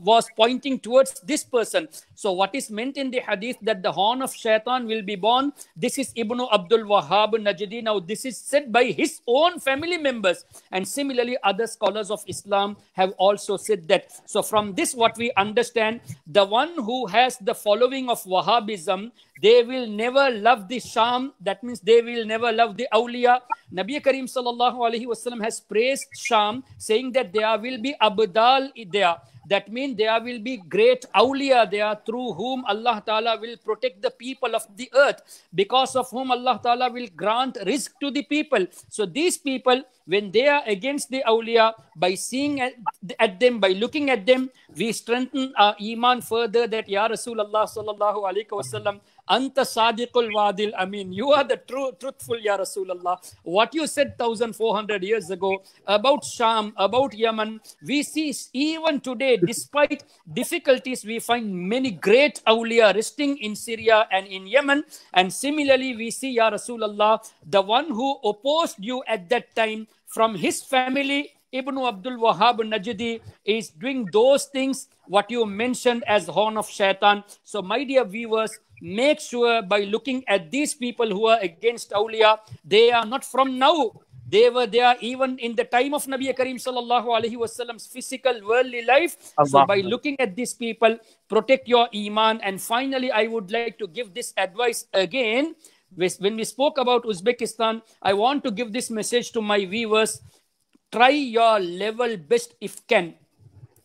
was pointing towards this person. So what is meant in the hadith that the horn of shaitan will be born, this is Ibn Abdul Wahhab Najdi. Now this is said by his own family members, and similarly other scholars of Islam have also said that. So from this what we understand, the one who has the following of Wahhabism, they will never love the Sham. That means they will never love the awliya. Nabi Kareem Sallallahu Alaihi Wasallam has praised Sham, saying that there will be abdal there. That means there will be great awliya there, through whom Allah Ta'ala will protect the people of the earth, because of whom Allah Ta'ala will grant rizq to the people. So these people, when they are against the awliya, by seeing at them, by looking at them, we strengthen our iman further that, Ya Rasulullah Sallallahu Alaihi Wasallam, Anta Sadiqul Wadil Amin. You are the truthful, Ya Rasulullah. What you said 1400 years ago about Sham, about Yemen, we see even today, despite difficulties, we find many great awliya resting in Syria and in Yemen. And similarly, we see, Ya Rasulullah, the one who opposed you at that time, from his family, Ibn Abdul Wahhab Najdi, is doing those things what you mentioned as horn of shaitan. So my dear viewers, make sure by looking at these people who are against awliya, they are not from now. They were there even in the time of Nabi Karim sallallahu alaihi wasallam's physical worldly life. So by looking at these people, protect your iman. And finally, I would like to give this advice again. When we spoke about Uzbekistan, I want to give this message to my viewers. Try your level best if can.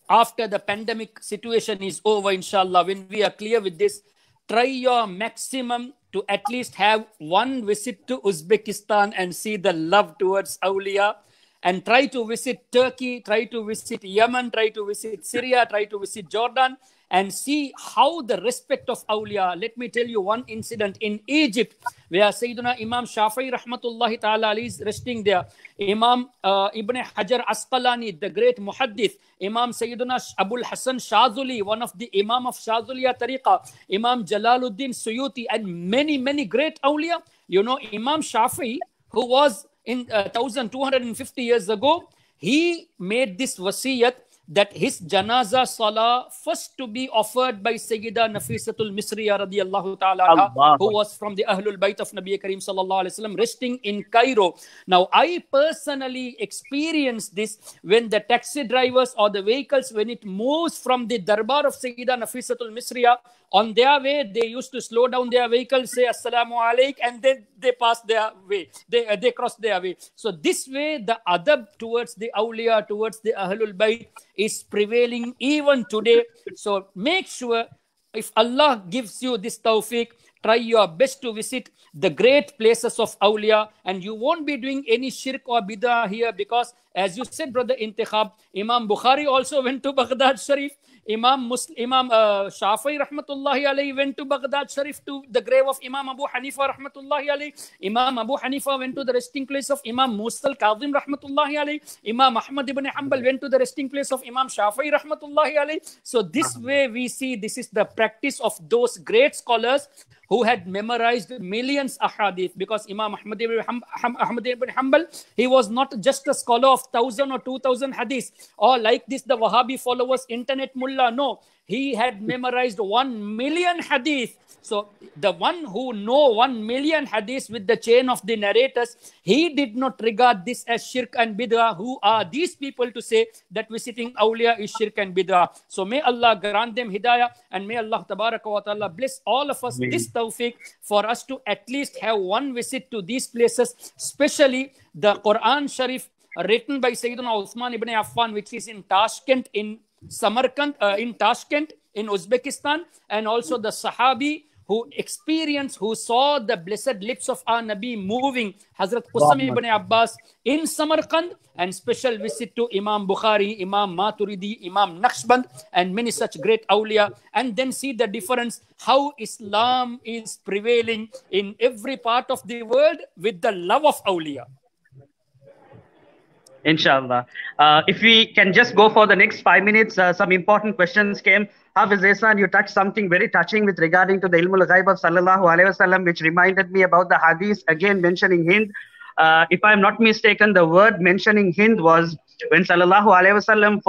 After the pandemic situation is over, inshallah, when we are clear with this, try your maximum to at least have one visit to Uzbekistan and see the love towards awliya. And try to visit Turkey, try to visit Yemen, try to visit Syria, try to visit Jordan, and see how the respect of awliya. Let me tell you one incident in Egypt, where Sayyidina Imam Shafi'i rahmatullahi ta'ala is resting there. Imam Ibn Hajar Asqalani, the great muhaddith, Imam Sayyidina Abul Hasan Shazuli, one of the Imam of Shazuliya Tariqa, Imam Jalaluddin Suyuti, and many, many great awliya. You know, Imam Shafi'i, who was in 1250 years ago, he made this wasiyat that his janaza salah first to be offered by Sayyida Nafisatul Misriya radiyallahu ta'ala anha, who was from the Ahlul Bayt of Nabi Karim sallallahu alaihi wasallam, resting in Cairo. Now, I personally experienced this when the taxi drivers or the vehicles, when it moves from the darbar of Sayyida Nafisatul Misriya, on their way, they used to slow down their vehicle, say Assalamu Alaik, and then they pass their way. They cross their way. So this way, the adab towards the awliya, towards the Ahlul Bayt is prevailing even today. So make sure, if Allah gives you this tawfiq, try your best to visit the great places of awliya, and you won't be doing any shirk or bid'ah here, because as you said, brother Intikhab, Imam Bukhari also went to Baghdad Sharif. Imam Shafi'i rahmatullahi alayhi went to Baghdad Sharif, to the grave of Imam Abu Hanifa rahmatullahi alayhi. Imam Abu Hanifa went to the resting place of Imam Musa al-Kazim rahmatullahi alayhi. Imam Ahmad ibn Hanbal went to the resting place of Imam Shafi'i rahmatullahi alayhi. So this way we see this is the practice of those great scholars who had memorized millions of hadith, because Imam Ahmad ibn Hanbal, he was not just a scholar of 1,000 or 2,000 hadith, or like this, the Wahhabi followers, internet mullah. No, he had memorized 1 million hadith. So the one who know 1 million hadiths with the chain of the narrators, he did not regard this as shirk and bid'ah. Who are these people to say that visiting awliya is shirk and bid'ah? So may Allah grant them hidayah, and may Allah tabaraka wa ta'ala bless all of us this tawfiq for us to at least have one visit to these places, especially the Quran Sharif written by Sayyidina Uthman ibn Affan, which is in Tashkent, in Samarkand, in Tashkent, in Uzbekistan, and also the Sahabi who experienced, who saw the blessed lips of our Nabi moving, Hazrat Qusam ibn Abbas in Samarkand, and special visit to Imam Bukhari, Imam Maturidi, Imam Naqshband, and many such great awliya, and then see the difference, how Islam is prevailing in every part of the world with the love of awliya. Inshallah. If we can just go for the next 5 minutes, some important questions came. Hafiz Ehsan, you touched something very touching with regarding to the Ilmul Ghaib of Sallallahu Alaihi Wasallam, which reminded me about the hadith, again mentioning Hind. If I'm not mistaken, the word mentioning Hind was when Sallallahu Alaihi Wasallam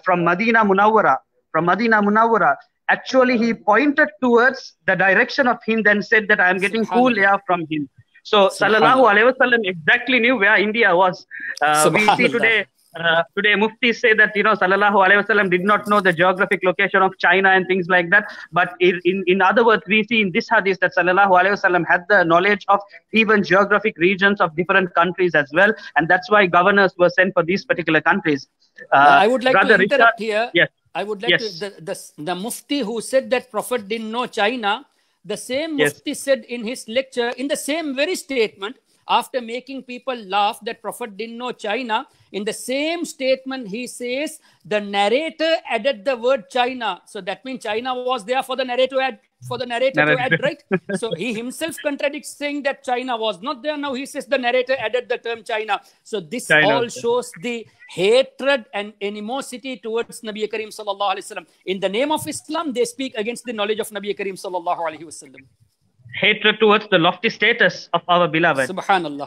from Madina Munawwara, actually he pointed towards the direction of Hind and said that I am getting cool air from Hind. So Sallallahu Alaihi Wasallam exactly knew where India was. We see today Muftis say that, you know, Sallallahu Alaihi Wasallam did not know the geographic location of China and things like that. But in other words, we see in this hadith that Sallallahu Alaihi Wasallam had the knowledge of even geographic regions of different countries as well. And that's why governors were sent for these particular countries. I would like to interrupt here. Yes. I would like to, the Mufti who said that Prophet didn't know China, the same Mufti said in his lecture, in the same very statement, after making people laugh that Prophet didn't know China, in the same statement he says the narrator added the word China. So that means China was there for the narrator to add, right? So he himself contradicts, saying that China was not there. Now he says the narrator added the term China. So this all shows the hatred and animosity towards Nabi Karim sallallahu alaihi wasallam. In the name of Islam, they speak against the knowledge of Nabi Karim sallallahu alaihi wasallam. Hatred towards the lofty status of our beloved. Subhanallah.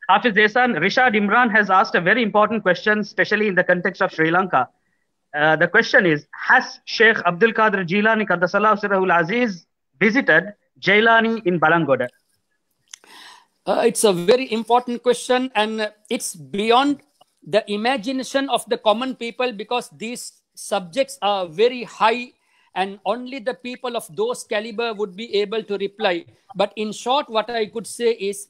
Hafiz Ehsan, Rishad Imran has asked a very important question, especially in the context of Sri Lanka. The question is, has Sheikh Abdul Qadir Jilani Qaddasallahu Sirrahul Aziz visited Jailani in Balangoda? It's a very important question, and it's beyond the imagination of the common people, because these subjects are very high and only the people of those caliber would be able to reply. But in short, what I could say is,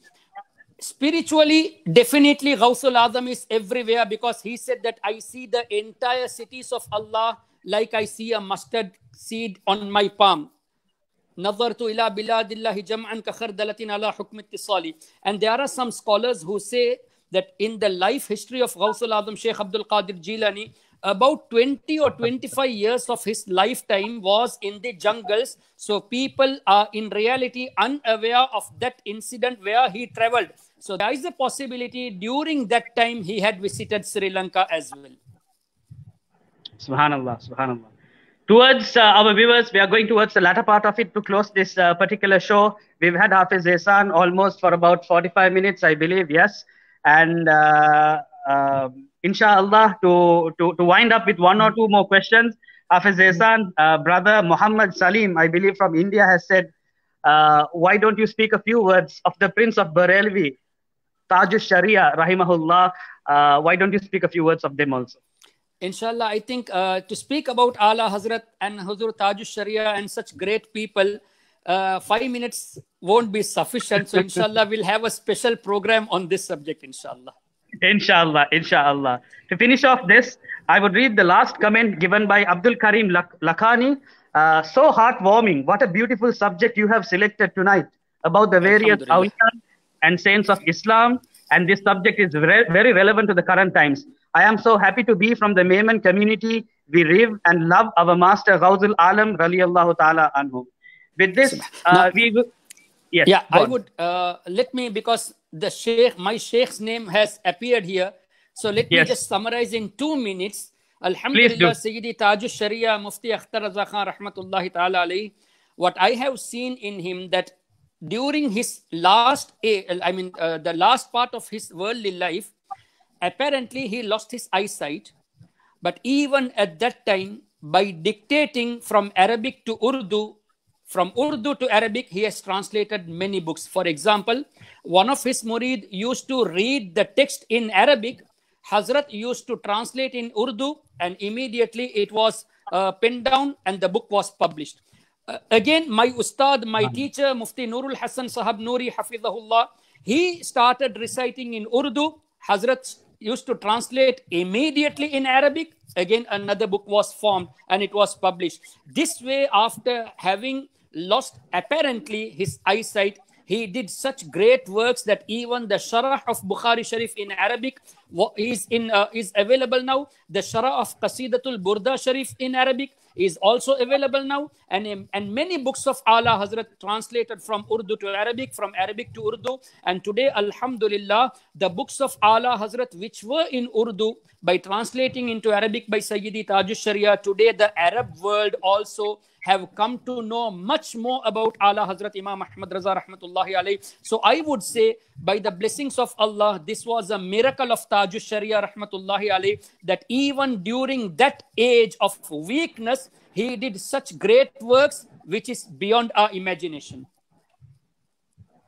spiritually, definitely Ghawthul Azam is everywhere, because he said that I see the entire cities of Allah like I see a mustard seed on my palm. نظرت إلى بلاد الله جمعا كخردلة على حكم اتصالي. And there are some scholars who say that in the life history of Ghawthul Azam, Sheikh Abdul Qadir Jilani, about 20 or 25 years of his lifetime was in the jungles. So people are in reality unaware of that incident where he traveled. So there is a possibility during that time he had visited Sri Lanka as well. Subhanallah, Subhanallah. Towards our viewers, we are going towards the latter part of it to close this particular show. We've had Hafiz Ehsan almost for about 45 minutes, I believe, yes. And inshallah, to wind up with one or two more questions, Hafiz Ehsan, brother Muhammad Salim, I believe from India, has said, why don't you speak a few words of the Prince of Barelvi, Taj al-Sharia, rahimahullah? Why don't you speak a few words of them also? Inshallah, I think to speak about Ala Hazrat and Huzur Taj al-Sharia and such great people, 5 minutes won't be sufficient. So inshallah, we'll have a special program on this subject, inshallah. Inshallah, inshallah. To finish off this, I would read the last comment given by Abdul Karim Lakhani. So heartwarming. What a beautiful subject you have selected tonight about the various awliya and saints of Islam. And this subject is very relevant to the current times. I am so happy to be from the Mayman community. We live and love our master Ghawthul Alam raliyallahu ta'ala anhu. With this, we will... Yes, yeah, I would let me, because the Sheikh, my Sheikh's name has appeared here. So let me just summarize in 2 minutes. Alhamdulillah, Sayyidi Taj al-Sharia, Mufti Akhtar Raza Khan, rahmatullahi ta'ala alayhi. What I have seen in him, that during his the last part of his worldly life, apparently he lost his eyesight. But even at that time, by dictating from Arabic to Urdu, from Urdu to Arabic, he has translated many books. For example, one of his murid used to read the text in Arabic. Hazrat used to translate in Urdu, and immediately it was penned down and the book was published. Again, my ustad, my teacher, Mufti Nurul Hassan Sahab Nuri, Hafizahullah, he started reciting in Urdu. Hazrat used to translate immediately in Arabic. Again, another book was formed and it was published. This way, after having lost apparently his eyesight, he did such great works that even the Sharah of Bukhari Sharif in Arabic is available now. The Sharah of Qasidatul Burda Sharif in Arabic is also available now. And many books of Ala Hazrat translated from Urdu to Arabic, from Arabic to Urdu. And today, Alhamdulillah, the books of Ala Hazrat which were in Urdu, by translating into Arabic by Sayyidi Taj al-Sharia, today the Arab world also have come to know much more about Ala Hazrat Imam Ahmad Raza rahmatullahi alayhi. So I would say, by the blessings of Allah, this was a miracle of Taj al-Sharia rahmatullahi alayhi, that even during that age of weakness, he did such great works which is beyond our imagination.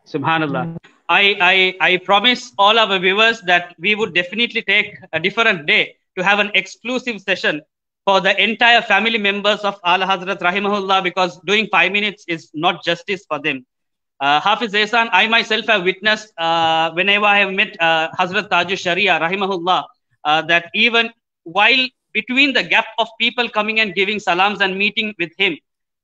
Subhanallah. I promise all our viewers that we would definitely take a different day to have an exclusive session for the entire family members of Ala Hazrat rahimahullah, because doing 5 minutes is not justice for them. Hafiz Ehsan, I myself have witnessed whenever I have met Hazrat Taj al-Sharia rahimahullah, that even while between the gap of people coming and giving salams and meeting with him,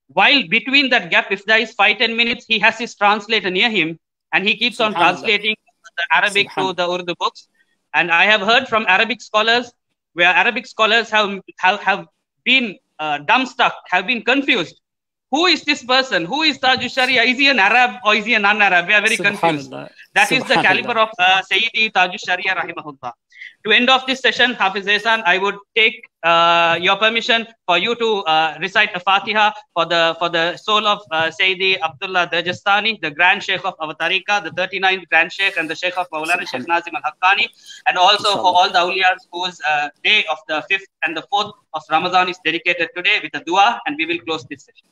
while between that gap, if there is 5-10 minutes, he has his translator near him and he keeps on translating the Arabic to the Urdu books. And I have heard from Arabic scholars where Arabic scholars have been dumbstruck, have been confused. Who is this person? Who is Tajush Sharia? Is he an Arab or is he a non-Arab? We are very confused. That is the caliber of Sayyidi Tajush Sharia rahimahullah. To end off this session, Hafiz Ehsan, I would take your permission for you to recite a Fatiha for the soul of Sayyidi Abdullah Dajastani, the Grand Sheikh of our Tariqah, the 39th Grand Sheikh and the Sheikh of Maulana Sheikh Nazim Al-Haqqani, and also for all the awliyas whose day of the 5th and the 4th of Ramadan is dedicated today with a dua, and we will close this session.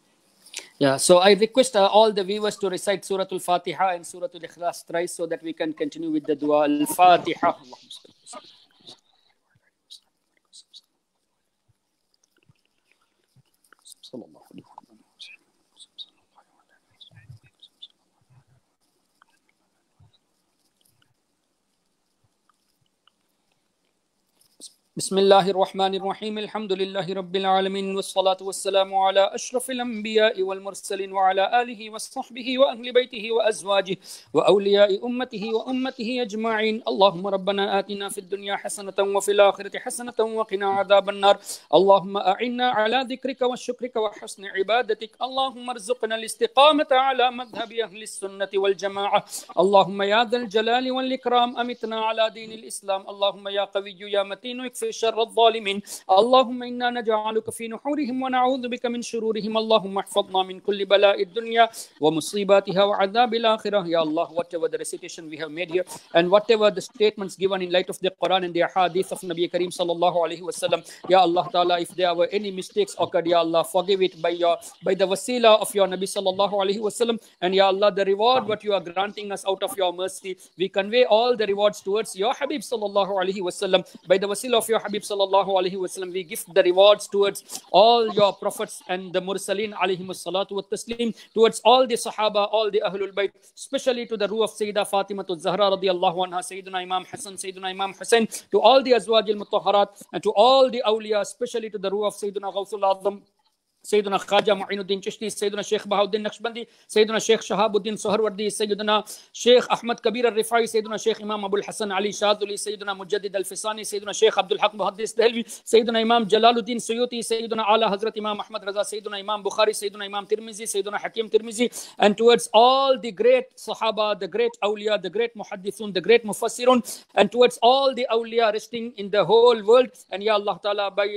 Yeah, so I request all the viewers to recite Surah Al-Fatiha and Surah Al-Ikhlas thrice so that we can continue with the dua. Al-Fatiha. بسم الله الرحمن الرحيم الحمد لله رب العالمين والصلاة والسلام على أشرف الأنبياء والمرسلين وعلى آله وصحبه وأهل بيته وأزواجه وأولياء أمته وأمته أجمعين اللهم ربنا آتنا في الدنيا حسنة وفي الآخرة حسنة وقنا عذاب النار اللهم أعنا على ذكرك وشكرك وحسن عبادتك اللهم ارزقنا الاستقامة على مذهب أهل السنة والجماعة اللهم يا ذا الجلال والإكرام أمتنا على دين الإسلام اللهم يا قوي يا متين اكفر شر الظالمين اللهم إنا نجعلك في نحورهم ونعوذ بك من شرورهم اللهم احفظنا من كل بلاء الدنيا ومصيباتها وعذاب الآخرة. Ya Allah, whatever the recitation we have made here and whatever the statements given in light of the Quran and the hadith of Nabi Kareem sallallahu alaihi wasallam, Ya Allah Ta'ala, if there were any mistakes occurred, Ya Allah, forgive it by the wasila of your Nabi sallallahu alaihi wasallam, and Ya Allah, the reward what you are granting us out of your mercy, we convey all the rewards towards your Habib sallallahu alaihi wasallam. By the wasila of your Habib sallallahu alaihi wasallam, we give the rewards towards all your prophets and the mursaleen alayhimus salatu wa taslim, towards all the sahaba, all the ahlul bayt, especially to the ruh of Sayyidah Fatimatul Zahra radiyallahu anha, Sayyidina Imam Hassan, Sayyidina Imam Hussain, to all the azwaj al-mutahharat, and to all the awliya, especially to the ruh of Sayyidina Ghawthul Azam, Sayyidina Khaja Mu'inuddin Chishti, Sayyidina Sheikh Bahauddin Naqshbandi, Sayyidina Sheikh Shahabuddin Soharwardi, Sayyidina Sheikh Ahmad Kabir al-Rifai, Sayyidina Sheikh Imam Abul Hassan Ali Shaduli, Sayyidina Mujaddid al-Fisani, Sayyidina Sheikh Abdul Haq Muhaddis Dehlvi, Sayyidina Imam Jalaluddin Suyuti, Sayyidina Ala Hazrat Imam Ahmad Raza, Sayyidina Imam Bukhari, Sayyidina Imam Tirmizi, Sayyidina Hakim Tirmizi, and towards all the great Sahaba, the great awliya, the great Muhaddithun, the great Mufassirun, and towards all the awliya resting in the whole world. And Ya Allah Ta'ala, by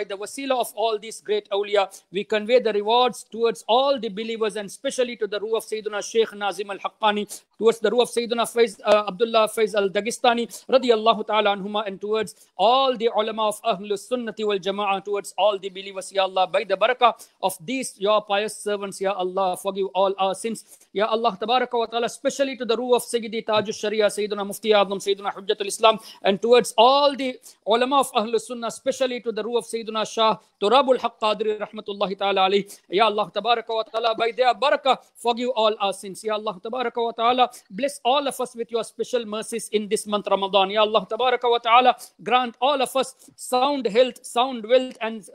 the wasila of all these great awliya, we convey the rewards towards all the believers, and especially to the ruh of Sayyidina Sheikh Nazim al-Haqqani, towards the ruh of Sayyidina Abdullah Faiz al-Dagistani radiyallahu ta'ala anhuma, and towards all the ulama of Ahlus Sunnati wal Jama'ah, towards all the believers. Ya Allah, by the barakah of these your pious servants, Ya Allah, forgive all our sins. Ya Allah tabaraka wa ta'ala, especially to the ruh of Sayyidi Tajush Sharia, Sayyidina Mufti Azam, Sayyidina Hujjatul Islam, and towards all the ulama of Ahlus Sunnah, especially to the ruh of Sayyidina Shah Turabul Haq Qadri rahmatullahi ta'ala alayhi. Ya Allah tabaraka wa ta'ala, by their barakah, forgive all our sins. Ya Allah tabaraka wa ta'ala, bless all of us with your special mercies in this month Ramadan. Ya Allah tabaraka wa ta'ala, grant all of us sound health, sound wealth, and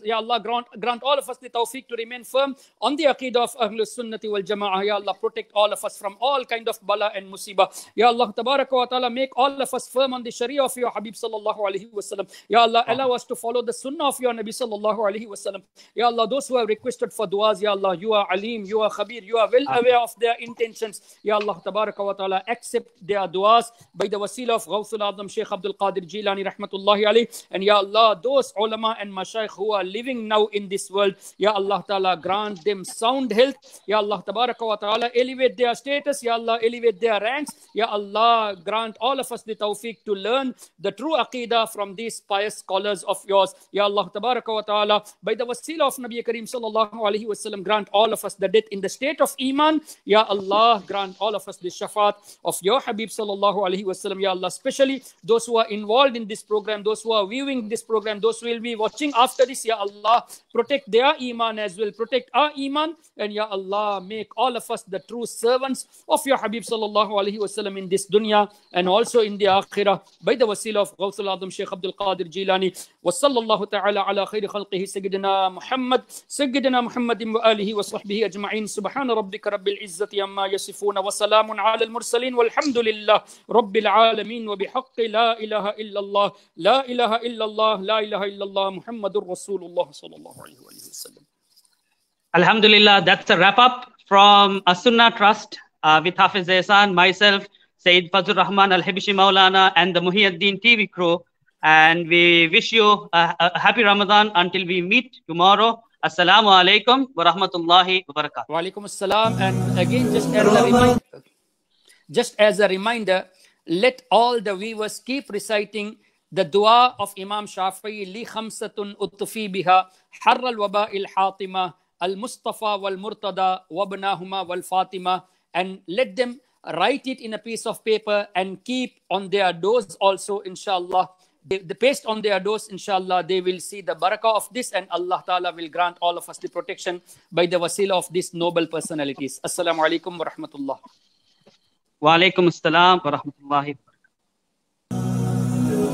Ya Allah, grant all of us the tawfiq to remain firm on the aqidah of Ahlus Sunnati wal Jama'ah. Ya Allah, protect all of us from all kind of bala and musibah. Ya Allah tabaraka wa ta'ala, make all of us firm on the sharia of your Habib sallallahu alaihi wasallam. Ya Allah, allow us to follow the sunnah of your Nabi sallallahu alaihi wasallam. Ya Allah, those who have requested for du'as, Ya Allah, you are alim, you are khabir, you are well aware of their intentions. Ya Allah tabaraka wa ta'ala, accept their du'as by the wasila of Ghawthul Azam Sheikh Abdul Qadir Jilani rahmatullahi alayhi. And Ya Allah, those ulama and mashaykh who are living now in this world, Ya Allah ta'ala, grant them sound health. Ya Allah tabaraka wa ta'ala, elevate their status. Ya Allah, elevate their ranks. Ya Allah, grant all of us the tawfiq to learn the true aqidah from these pious scholars of yours. Ya Allah tabaraka wa ta'ala, by the wasila of Nabi Kareem sallallahu alaihi wasallam, grant all of us the death in the state of iman. Ya Allah, grant all of us the shafaat of your Habib sallallahu alaihi wasallam. Ya Allah, especially those who are involved in this program, those who are viewing this program, those who will be watching after this. Ya Allah, protect their iman as well, protect our iman, and Ya Allah, make all of us the true servants of your Habib sallallahu alaihi wasallam in this dunya and also in the akhirah, by the wasila of Ghawthul Azam Sheikh Abdul Qadir Jilani. Wa sallallahu ta'ala ala khayri khalqihi Sayyidina Muhammadin wa alihi wa sahbihi ajma'in. Subhana rabbika rabbil izzati amma yasifuna wa salamun ala al-mursalin walhamdulillah rabbil alamin wa bihaqqi la ilaha illallah la ilaha illallah la ilaha illallah Muhammadur Rasulullah sallallahu alaihi wasallam. Alhamdulillah, that's a wrap up from As-Sunnah Trust with Hafiz Ehsan, myself, Sayyid Fazlur Rahman Al-Habishi Maulana, and the Muhyiddin TV crew. And we wish you a happy Ramadan until we meet tomorrow. Assalamu alaikum wa rahmatullahi wa barakatuh. Wa alaikum assalam. And again, just as a reminder, let all the viewers keep reciting the dua of Imam Shafi'i, li khamsatun utfi biha harra al-waba al-hatima al-Mustafa wal-Murtada wabnahuma wal-Fatima, and let them write it in a piece of paper and keep on their doors also, inshallah. They paste on their doors, inshallah. They will see the barakah of this, and Allah Ta'ala will grant all of us the protection by the wasila of these noble personalities. Assalamu alaikum wa rahmatullah. Wa alaikum assalam wa rahmatullahi wa barakatuh.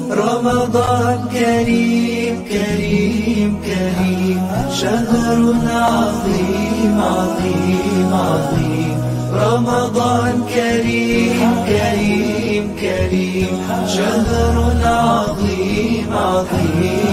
رمضان كريم كريم كريم شهر عظيم عظيم عظيم رمضان كريم كريم كريم شهر عظيم عظيم